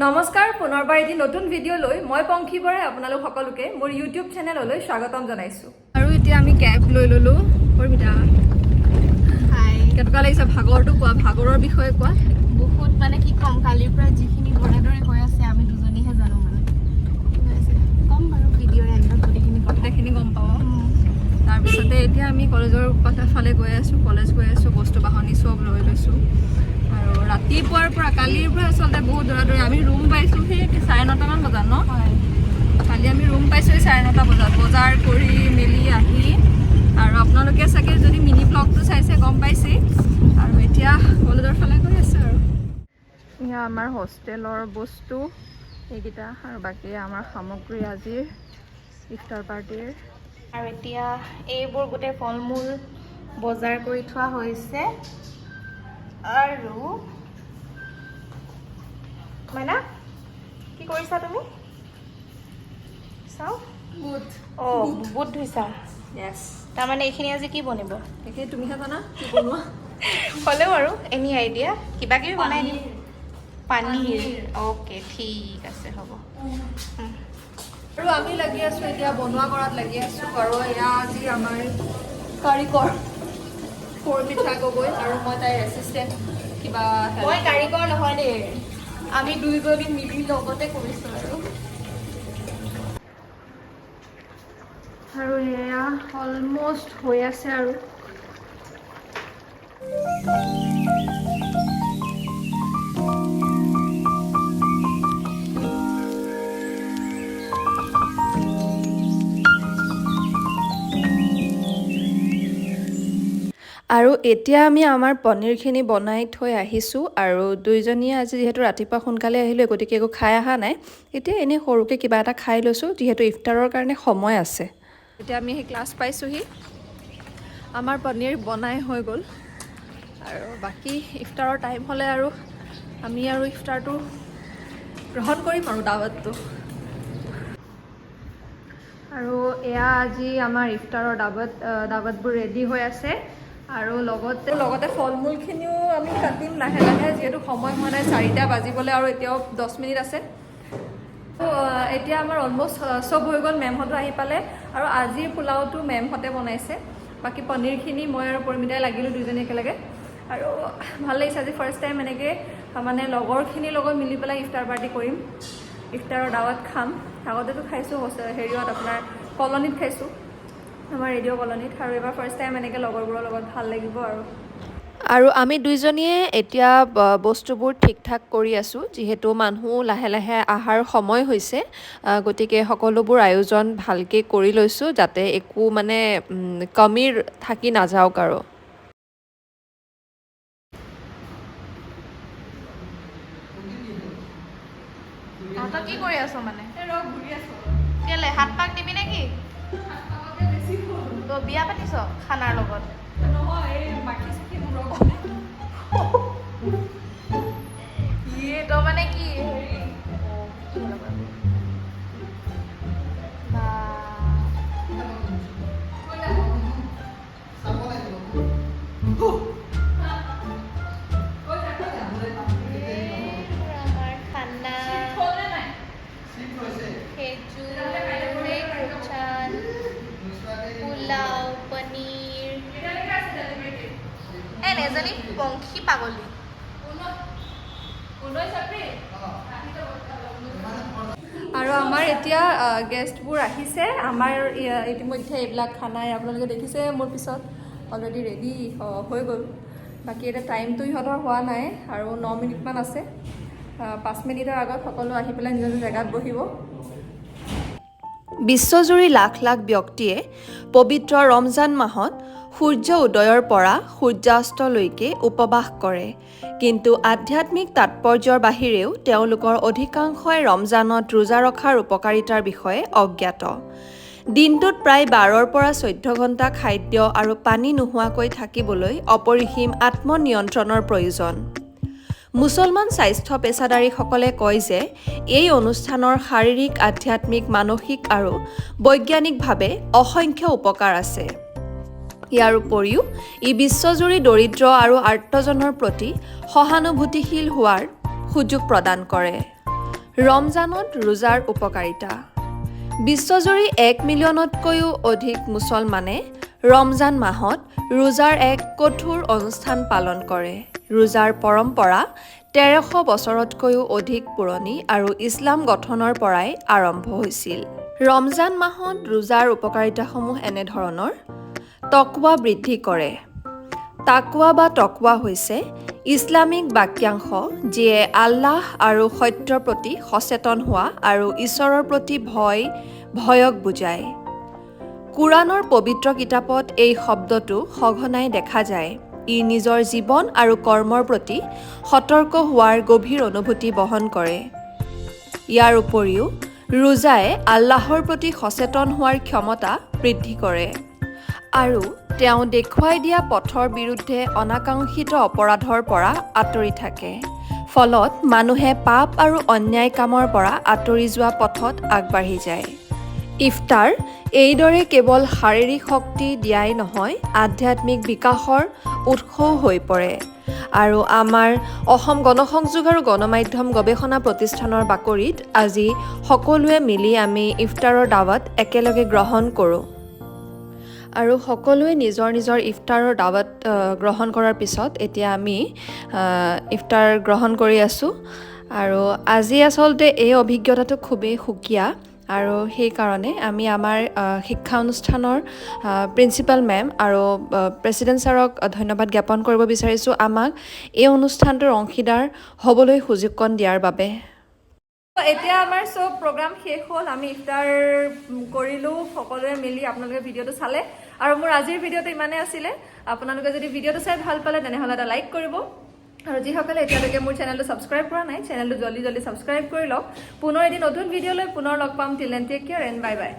নমস্কাৰ পুনৰবাৰ এটি নতুন ভিডিঅ লৈ মই পংখী বৰাই আপোনালোক সকলোকে মোৰ ইউটিউব চেনেললৈ স্বাগতম জনাইছো আৰু এতিয়া আমি কেব লৈ ললো পৰিবিতা হাই কেনেকুৱা লাগিছে ভাগৰটো কোৱা ভাগৰৰ বিষয়ে কোৱা বহুত মানে কি কম কালিৰ পৰা যিখিনি দৰে হৈ আছে আমি দুজনীহে জানো মানে কম বাৰু ভিডিঅ'ৰ এণ্ডত গোটেইখিনি গম পাওঁ তাৰপিছতে এতিয়া আমি কলেজৰ ফালে গৈ আছো কলেজ গৈ আছো বস্তু বাহনি সব লৈ লৈছো আৰু ৰাতিপুৱাৰ পৰা কালিৰ পৰা আচলতে বহুত দৌৰা আমি ৰুম পাইছো সেই 9:30 মান বজাত ন কালি আমি ৰুম পাইছো 9:30 বজাত বজাৰ কৰি মেলি আহি আৰু আপোনালোকে চাগে যদি মিনি ব্লগটো চাইছে গম পাইছে আৰু এতিয়া কলেজৰ ফালে গৈ আছে আৰু ইয়া আমাৰ হোষ্টেলৰ বস্তু এইকেইটা আৰু বাকী আমাৰ সামগ্ৰী আজিৰ ইফতাৰ পাৰ্টিৰ আৰু এতিয়া এইবোৰ গোটেই ফল-মূল বজাৰ কৰি থোৱা হৈছে আৰু মাইনা কি কৰিছা তুমি চাও বুট ধুইছা ইয়েছ তাৰমানে এইখিনি আজি কি বনিব এইখিনি তুমিহে জানা কি বনোৱা হ'লেও আৰু এনি আইডিয়া কিবা কিবি বনাই দিম পানীৰ অ'কে ঠিক আছে হ'ব আৰু আমি লাগি আছো এতিয়া বনোৱা কৰাত লাগি আছো আৰু এয়া আজি আমাৰ কাৰিকৰ পৰমিতা গগৈ আৰু মই তাইৰ এছিষ্টেণ্ট কিবা মই কাৰিকৰ নহয় দেই আমি দুইজনী মিলি লগতে কৰিছো আৰু এয়া অলমষ্ট হৈ আছে আৰু আৰু এতিয়া আমি আমাৰ পনীৰখিনি বনাই থৈ আহিছোঁ আৰু দুইজনীয়ে আজি যিহেতু ৰাতিপুৱা সোনকালে আহিলোঁ গতিকে একো খাই অহা নাই এতিয়া এনেই সৰুকৈ কিবা এটা খাই লৈছোঁ যিহেতু ইফতাৰৰ কাৰণে সময় আছে এতিয়া আমি সেই ক্লাছ পাইছোঁহি আমাৰ পনীৰ বনাই হৈ গ'ল আৰু বাকী ইফতাৰৰ টাইম হ'লে আৰু আমি আৰু ইফতাৰটো গ্ৰহণ কৰিম আৰু দাৱতটো আৰু এয়া আজি আমাৰ ইফতাৰৰ দাৱতবোৰ ৰেডি হৈ আছে আৰু লগতে ফল মূলখিনিও আমি কাটিম লাহে লাহে যিহেতু সময় হোৱা নাই 4টা বাজিবলৈ আৰু এতিয়াও 10 মিনিট আছে এতিয়া আমাৰ অলমষ্ট চব হৈ গ'ল মেমহঁতো আহি পালে আৰু আজিৰ পোলাওটো মেমহঁতে বনাইছে বাকী পনীৰখিনি মই আৰু পৰিমিতাই লাগিলোঁ দুইজনী একেলগে আৰু ভাল লাগিছে আজি ফাৰ্ষ্ট টাইম এনেকৈ মানে লগৰখিনিৰ লগত মিলি পেলাই ইফতাৰ পাৰ্টি কৰিম ইফতাৰৰ দাৱাত খাম আগতেতো খাইছোঁ হেৰিয়ত আপোনাৰ কলনীত খাইছোঁ আমাৰ ৰেডিঅ' কলনীত আৰু এবাৰ ফাৰ্ষ্ট টাইম এনেকৈ লগৰবোৰৰ লগত ভাল লাগিব আৰু আমি দুইজনীয়ে এতিয়া বস্তুবোৰ ঠিক ঠাক কৰি আছোঁ যিহেতু মানুহ লাহে লাহে অহাৰ সময় হৈছে গতিকে সকলোবোৰ আয়োজন ভালকৈ কৰি লৈছোঁ যাতে একো মানে কমিৰ থাকি নাযাওক আৰু কি কৰি আছো মানে কেলে হাত পাক দিবি নেকি তো বিয়া পাতিছ খানাৰ লগত তো মানে কি এজনী পংখী পাগলী আৰু আমাৰ এতিয়া গেষ্টবোৰ আহিছে আমাৰ ইতিমধ্যে এইবিলাক খানাই আপোনালোকে দেখিছে মোৰ পিছত অলৰেডি ৰেডি হৈ গ'ল বাকী এতিয়া টাইমটো ইহঁতৰ হোৱা নাই আৰু 9 মিনিটমান আছে 5 মিনিটৰ আগত সকলো আহি পেলাই নিজৰ জেগাত বহিব বিশ্বজুৰি লাখ লাখ ব্যক্তিয়ে পবিত্ৰ ৰমজান মাহত সূৰ্য উদয়ৰ পৰা সূৰ্যাস্তলৈকে উপবাস কৰে কিন্তু আধ্যাত্মিক তাৎপৰ্যৰ বাহিৰেও তেওঁলোকৰ অধিকাংশই ৰমজানত ৰোজা ৰখাৰ উপকাৰিতাৰ বিষয়ে অজ্ঞাত দিনটোত প্ৰায় 12ৰ পৰা 14 ঘণ্টা খাদ্য আৰু পানী নোহোৱাকৈ থাকিবলৈ অপৰিসীম আত্মনিয়ন্ত্ৰণৰ প্ৰয়োজন মুছলমান স্বাস্থ্য পেছাদাৰীসকলে কয় যে এই অনুষ্ঠানৰ শাৰীৰিক আধ্যাত্মিক মানসিক আৰু বৈজ্ঞানিকভাৱে অসংখ্য উপকাৰ আছে ইয়াৰ উপৰিও ই বিশ্বজুৰি দৰিদ্ৰ আৰু আৰ্তজনৰ প্ৰতি সহানুভূতিশীল হোৱাৰ সুযোগ প্ৰদান কৰে ৰমজানত ৰোজাৰ উপকাৰিতা বিশ্বজুৰি 1 মিলিয়নতকৈও অধিক মুছলমানে ৰমজান মাহত ৰোজাৰ এক কঠোৰ অনুষ্ঠান পালন কৰে। ৰোজাৰ পৰম্পৰা 1300 বছৰতকৈও অধিক পুৰণি আৰু ইছলাম গঠনৰ পৰাই আৰম্ভ হৈছিল। ৰমজান মাহত ৰোজাৰ উপকাৰিতাসমূহ এনেধৰণৰ: তকৱা বৃদ্ধি কৰে। তাকৱা বা তকৱা হৈছে ইছলামিক বাক্যাংশ যিয়ে আল্লাহ আৰু সত্যৰ প্ৰতি সচেতন হোৱা আৰু ঈশ্বৰৰ প্ৰতি ভয়ক বুজায়। কুৰাণৰ পবিত্ৰ কিতাপত এই শব্দটো সঘনাই দেখা যায়। ই নিজৰ জীৱন আৰু কৰ্মৰ প্ৰতি সতৰ্ক হোৱাৰ গভীৰ অনুভূতি বহন কৰে। ইয়াৰ উপৰিও ৰোজাই আল্লাহৰ প্ৰতি সচেতন হোৱাৰ ক্ষমতা বৃদ্ধি কৰে আৰু তেওঁ দেখুৱাই দিয়া পথৰ বিৰুদ্ধে অনাকাংক্ষিত অপৰাধৰ পৰা আঁতৰি থাকে। ফলত মানুহে পাপ আৰু অন্যায় কামৰ পৰা আঁতৰি যোৱা পথত আগবাঢ়ি যায়। ইফতাৰ এইদৰে কেৱল শাৰীৰিক শক্তি দিয়াই নহয়, আধ্যাত্মিক বিকাশৰ উৎসও হৈ পৰে। আৰু আমাৰ অসম গণসংযোগ আৰু গণমাধ্যম গৱেষণা প্ৰতিষ্ঠানৰ বাকৰিত আজি সকলোৱে মিলি আমি ইফতাৰৰ দাৱাত একেলগে গ্ৰহণ কৰোঁ। আৰু সকলোৱে নিজৰ নিজৰ ইফতাৰৰ দাৱাত গ্ৰহণ কৰাৰ পিছত এতিয়া আমি ইফতাৰ গ্ৰহণ কৰি আছোঁ। আৰু আজি আচলতে এই অভিজ্ঞতাটো খুবেই সুকীয়া আৰু সেইকাৰণে আমি আমাৰ শিক্ষা অনুষ্ঠানৰ প্ৰিন্সিপাল মেম আৰু প্ৰেছিডেণ্ট ছাৰক ধন্যবাদ জ্ঞাপন কৰিব বিচাৰিছোঁ আমাক এই অনুষ্ঠানটোৰ অংশীদাৰ হ'বলৈ সুযোগকণ দিয়াৰ বাবে। এতিয়া আমাৰ চব প্ৰগ্ৰাম শেষ হ'ল, আমি ইফতাৰ কৰিলোঁ সকলোৱে মিলি। আপোনালোকে ভিডিঅ'টো চালে আৰু মোৰ আজিৰ ভিডিঅ'টো ইমানেই আছিলে। আপোনালোকে যদি ভিডিঅ'টো চাই ভাল পালে তেনেহ'লে এটা লাইক কৰিব আৰু যিসকলে এতিয়ালৈকে মোৰ চেনেলটো ছাবস্ক্ৰাইব কৰা নাই, চেনেলটো জলদি ছাবস্ক্ৰাইব কৰি লওক। পুনৰ এদিন নতুন ভিডিঅ'লৈ পুনৰ লগ পাম। Till then take care and bye by.